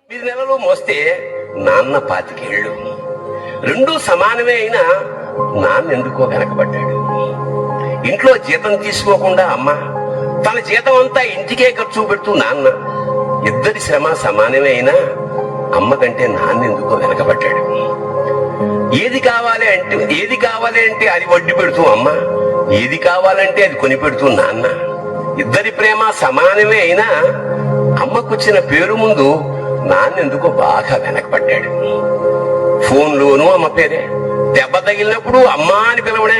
9 నెలలు మోస్తే నాన్న 25 ఏళ్ళు. రెండూ సమానమే అయినా నాన్న ఎందుకో వెనకబడ్డాడు. ఇంట్లో జీతం తీసుకోకుండా అమ్మ, తన జీతం అంతా ఇంటికే ఖర్చు పెడుతూ నాన్న, ఇద్దరి శ్రమ సమానమే అయినా అమ్మ కంటే నాన్న ఎందుకో వెనకబడ్డాడు. ఏది కావాలి అంటే అది వడ్డీ పెడుతూ అమ్మ, ఏది కావాలంటే అది కొని పెడుతూ నాన్న. ఇద్దరి ప్రేమ సమానమే అయినా అమ్మకొచ్చిన పేరు ముందు నాన్నెందుకో బాగా వెనకబడ్డాడు. ఫోన్లోనూ అమ్మ పేరే, దెబ్బ తగిలినప్పుడు అమ్మా అని పిలవడే,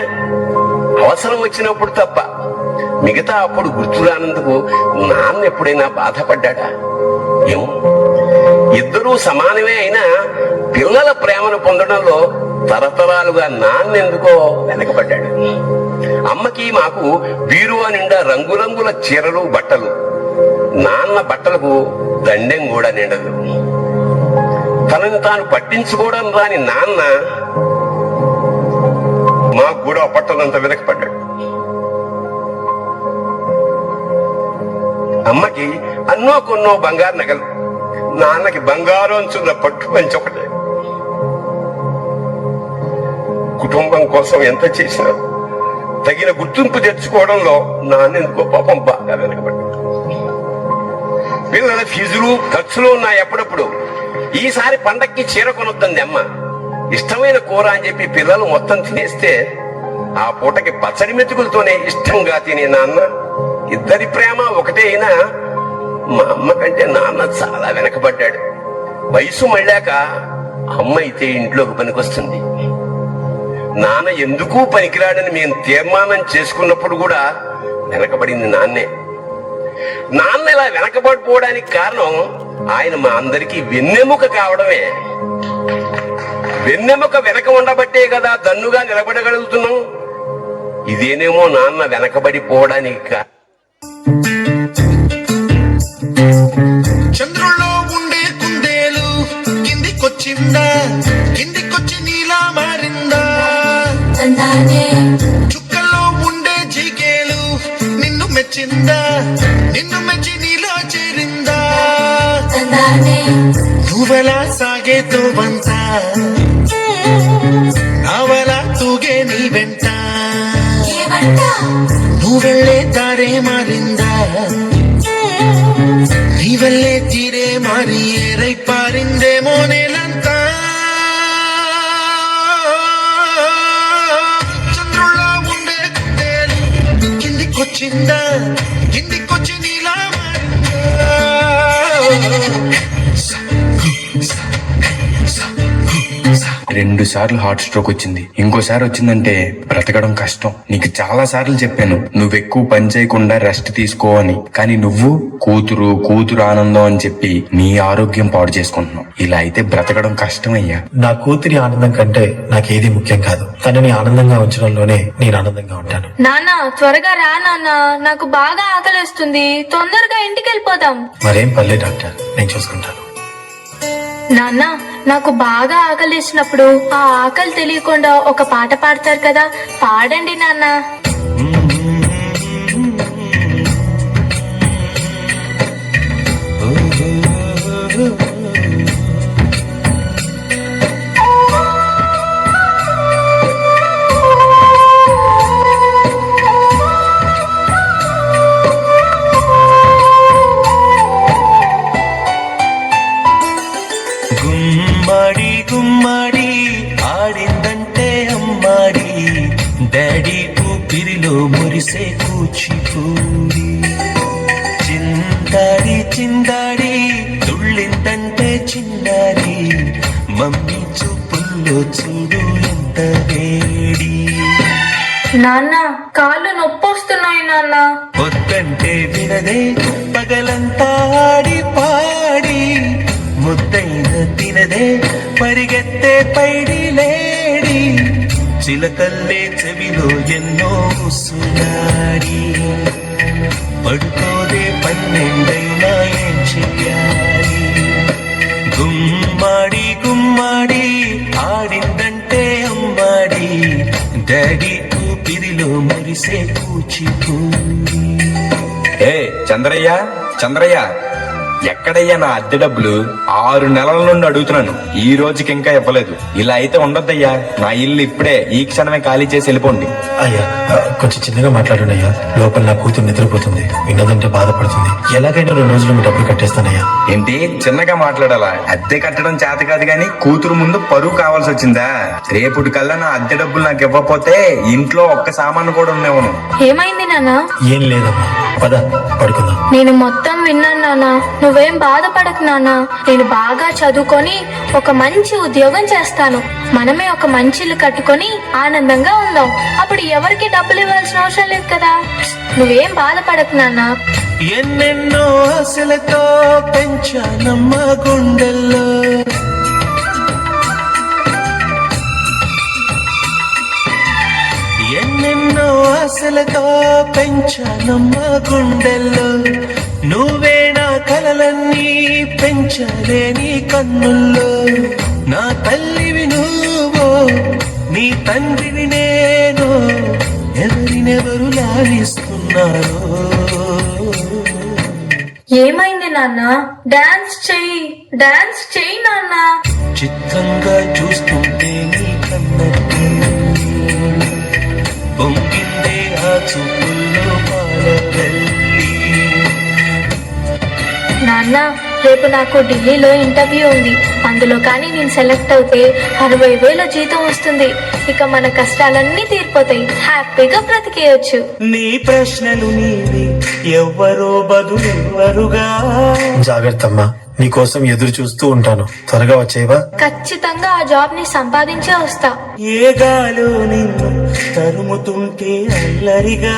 అవసరం వచ్చినప్పుడు తప్ప మిగతా అప్పుడు గుర్తురానందుకు నాన్న ఎప్పుడైనా బాధపడ్డా ఏమో. ఇద్దరూ సమానమే అయినా పిల్లల ప్రేమను పొందడంలో తరతరాలుగా నాన్నెందుకో వెనకబడ్డాడు. అమ్మకి మాకు బీరువా నిండా రంగురంగుల చీరలు బట్టలు, నాన్న బట్టలకు దండెం కూడా నిండదు. తనని తాను పట్టించుకోవడం రాని నాన్న మాకు కూడా పట్టనంత వెనకపడ్డాడు. అమ్మకి అన్నో కొన్నో బంగారు నగలు, నాన్నకి బంగారం చున్న పట్టు పంచి ఒకటే. కుటుంబం కోసం ఎంత చేసినా తగిన గుర్తింపు తెచ్చుకోవడంలో నాన్నెందుకో పాపం బాగా వెనకబడ్డాడు. పిల్లల ఫీజులు ఖర్చులు ఉన్నాయి ఎప్పుడప్పుడు. ఈసారి పండక్కి చీర కొనొద్దంది అమ్మ. ఇష్టమైన కూర అని చెప్పి పిల్లలు మొత్తం తినేస్తే ఆ పూటకి పచ్చడి మెతుకులతోనే ఇష్టంగా తినే నాన్న. ఇద్దరి ప్రేమ ఒకటే అయినా మా అమ్మ కంటే నాన్న చాలా వెనకబడ్డాడు. వయసు మళ్ళాక అమ్మ అయితే ఇంట్లోకి పనికొస్తుంది. నాన్న ఎందుకు పనికిరాడని మేము తీర్మానం చేసుకున్నప్పుడు కూడా వెనకబడింది నాన్నే. నాన్న ఇలా వెనకబడిపోవడానికి కారణం ఆయన మా అందరికీ వెన్నెముక కావడమే. వెన్నెముక వెనక ఉండబట్టే కదా దన్నుగా నిలబడగలుగుతున్నాం. ఇదేనేమో నాన్న వెనకబడిపోవడానికి. చంద్రుల్లో ఉండే కుందేలు కిందికొచ్చిందా, కిందికొచ్చి నీలా మారిందా? చుక్కల్లో ఉండే జీకేలు నిన్ను మెచ్చిందా, నిన్ను మెచ్చి నీలో చేరిందా? నువ్వెలా సాగేతో వంత, నావలా తూగే నీ వెంట. నువ్వెళ్ళే దారే మారిందా, నీ వెళ్ళే తీరే మారి ఏరై పారిందేమో నేలంతా. చంద్రుల్లో ఉండే కుందేలు కిందికొచ్చిందా, కిందికొచ్చి నీలా మారిందా? 2 సార్లు హార్ట్ స్ట్రోక్ వచ్చింది. ఇంకోసారి వచ్చిందంటే బ్రతకడం కష్టం. నీకు చాలా సార్లు చెప్పాను నువ్వెక్కువ పని చేయకుండా రెస్ట్ తీసుకో అని. కానీ నువ్వు కూతురు ఆనందం అని చెప్పి నీ ఆరోగ్యం పాడు చేసుకుంటున్నావు. ఇలా అయితే బ్రతకడం కష్టం అయ్యా. నా కూతురి ఆనందం కంటే నాకేది ముఖ్యం కాదు. తనని ఆనందంగా ఉంచడంలోనే నేను ఆనందంగా ఉంటాను. నాన్న త్వరగా రా నాన్న, నాకు బాగా ఆకలిస్తుంది. తొందరగా ఇంటికి వెళ్ళిపోదాం. మరేం పర్లేదు డాక్టర్, నేను చూసుకుంటాను. నాన్న నాకు బాగా ఆకలిసినప్పుడు ఆ ఆకలి తెలియకుండా ఒక పాట పాడతారు కదా, పాడండి నాన్న. గుమ్మడి గుమ్మడి ఆడిందంటే అమ్మాడి, డాడీ ఊపిరిలో మురిసే కూచిపూడి. చిందాడి చిందాడి తుళ్ళిందంటే చిన్నారి, మమ్మీ చూపుల్లో చూడు ఎంత వేడి. నాన్న కాళ్ళు నొప్పొస్తున్నాయి నాన్న. వద్దంటే వినదే పగలంతా ఆడి పాడి, ముద్దైన తినదే పరిగెత్తే పైడి లేడి. చిలకల్లే చెవిలో ఎన్నో సునాడి, పడుకోదే 12 ఏం చెయ్యాలి? గుమ్మాడి గుమ్మాడి ఆడిందంటే అమ్మాడి, డాడీ ఊపిరిలో మురిసే కూచిపూడి. చంద్రయ్య ఎక్కడయ్యా నా అద్దె డబ్బులు? 6 నెలల నుండి అడుగుతున్నాను, ఈ రోజుకి ఇంకా ఇవ్వలేదు. ఇలా అయితే ఉండొద్దయ్యా. నా ఇల్లు ఇప్పుడే ఈ క్షణమే ఖాళీ చేసి వెళ్ళిపోండి. అయ్యా కొంచెం చిన్నగా మాట్లాడండి అయ్యా. లోపల నా కూతురు నిద్రపోతుంది, విన్నదంటే బాధపడుతుంది. ఎలాగైనా 2 రోజులు మీ డబ్బులు కట్టేస్తానయ్యా. ఏంటి చిన్నగా మాట్లాడాలా? అద్దె కట్టడం చేత కాదు గాని కూతురు ముందు పరువు కావాల్సి వచ్చిందా? రేపుటి కల్లా నా అద్దె డబ్బులు నాకు ఇవ్వకపోతే ఇంట్లో ఒక్క సామాను కూడా ఉండేవను. ఏమైంది నాన్న? ఏం లేదమ్మా, పద పడుకుందాం. నేను మొత్తం విన్నాను నాన్న. నువ్వేం బాధపడకు నాన్న. నేను బాగా చదువుకొని ఒక మంచి ఉద్యోగం చేస్తాను. మనమే ఒక మంచి ఇల్లు కట్టుకొని ఆనందంగా ఉందాం. అప్పుడు ఎవరికి డబ్బులు ఇవ్వాల్సిన అవసరం లేదు కదా. నువ్వేం బాధపడకు నాన్న. ఎన్నెన్నో ఆశలతో పెంచానమ్మ గుండెల్లో, ఎన్నెన్నో ఆశలతో పెంచానమ్మ గుండెల్లో, నువ్వే నా కలలన్నీ పెంచలే నీ కన్నుల్లో. నా తల్లివి నువ్వో, నీ తండ్రిని నేను, ఎవరినెవరు లాలిస్తున్నారో. ఏమైంది నాన్న? డాన్స్ చెయ్యి, డాన్స్ చెయ్యి నాన్న. చిత్తంగా చూస్తుంటే నీ కన్నట్టు పొంగిందే ఆ చూపుల్లో పాలవెల్లి. నాన్న రేపు నాకు ఢిల్లీలో ఇంటర్వ్యూ ఉంది. అందులో కానీ నేను సెలెక్ట్ అవుతే 60,000 జీతం వస్తుంది. ఇక మన కష్టాలన్నీ తీరిపోతాయి, హ్యాపీగా బ్రతికేయచ్చు. నీ ప్రశ్నలు నీవి, ఎవ్వరో బదులెవ్వరుగా. జాగ్రత్త అమ్మా, నీకోసం ఎదురు చూస్తూ ఉంటాను. త్వరగా వచ్చేవా? ఖచ్చితంగా ఆ జాబ్ ని సంపాదించే వస్తా. ఏ గాలో నిన్ను తరుముతుంటే అల్లరిగా,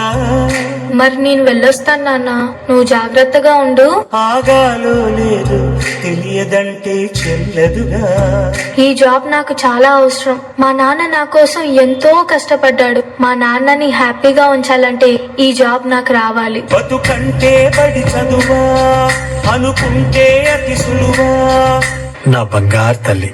మరి నేను వెళ్ళొస్తాను నాన్న, నువ్వు జాగ్రత్తగా ఉండు. ఆగాలో లేదు తెలియదంటే చెల్లదుగా. ఈ జాబ్ నాకు చాలా అవసరం. మా నాన్న నా కోసం ఎంతో కష్టపడ్డాడు. మా నాన్నని హ్యాపీగా ఉంచాలంటే ఈ జాబ్ నాకు రావాలి. బతుకంటే బడి చదువా అనుకుంటే అతి సులువా. నా బంగారు తల్లి,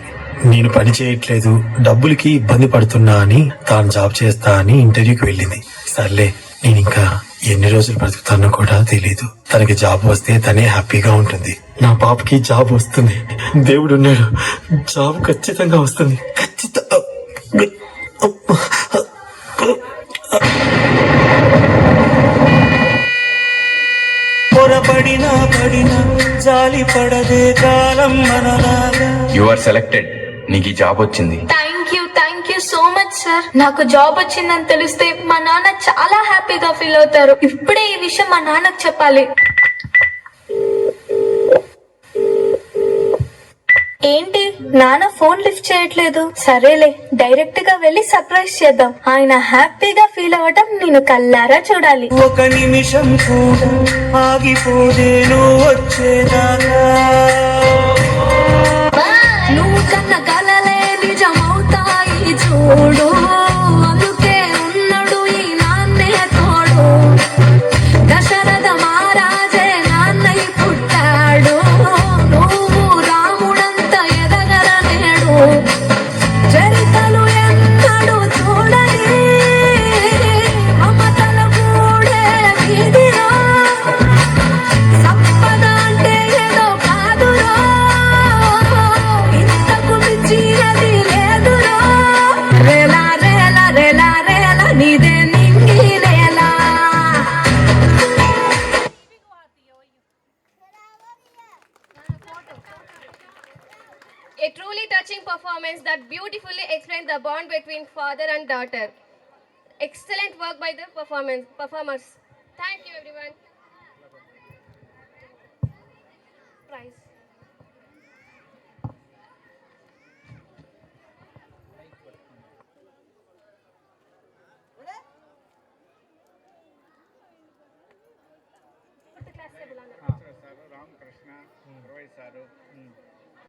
నేను పని చేయట్లేదు, డబ్బులకి ఇబ్బంది పడుతున్నా అని తాను జాబ్ చేస్తా అని ఇంటర్వ్యూకి వెళ్ళింది. సర్లే, నేను ఇంకా ఎన్ని రోజులు బ్రతుకుతానో కూడా తెలీదు. తనకి జాబ్ వస్తే తనే హ్యాపీగా ఉంటుంది. నా పాపకి జాబ్ వస్తుంది, దేవుడు ఉన్నాడు, జాబ్ ఖచ్చితంగా వస్తుంది. పొరపడినా పడినా జాలి పడదే కాలం మనలాగా. You are selected. నీకు ఈ జాబ్ వచ్చింది. Thank you so much sir. నాకు జాబ్ వచ్చిందని తెలిస్తే మా నాన్న చాలా హ్యాపీగా ఫీల్ అవుతారు. ఇప్పుడే ఈ విషయం మా నాన్నకు చెప్పాలి. ఏంటి నాన్న ఫోన్ లిఫ్ట్ చేయట్లేదు? సరేలే, డైరెక్ట్ గా వెళ్ళి సర్ప్రైజ్ చేద్దాం. ఆయన హ్యాపీగా ఫీల్ అవ్వటం నేను కల్లారా చూడాలి. ఒక నిమిషం కూడా ఆగిపోదే నువ్వు వచ్చేదాకా. నువ్వు కన్న కలలే నిజమవుతాయి చూడు, అందుకే ఉన్నాడు ఈ నాన్నే తోడు. దశరథ మహారాజే నాన్నై పుట్టాడు, నువ్వు రాముడంత ఎదగరనేడు. చరితలు ఎన్నడు చూడని మమతల కూడే వీధిలో, సంపద అంటే ఏదో కాదురో, ఇంతకు మించి అది లేదురో. రేలా రేలా రేలా రేలా నీదే నింగి నేలా. A truly touching performance that beautifully explains the bond between father and daughter. Excellent work by the performers. Thank you everyone. Prize. Put the class table on. Ramakrishna, Rohit sir,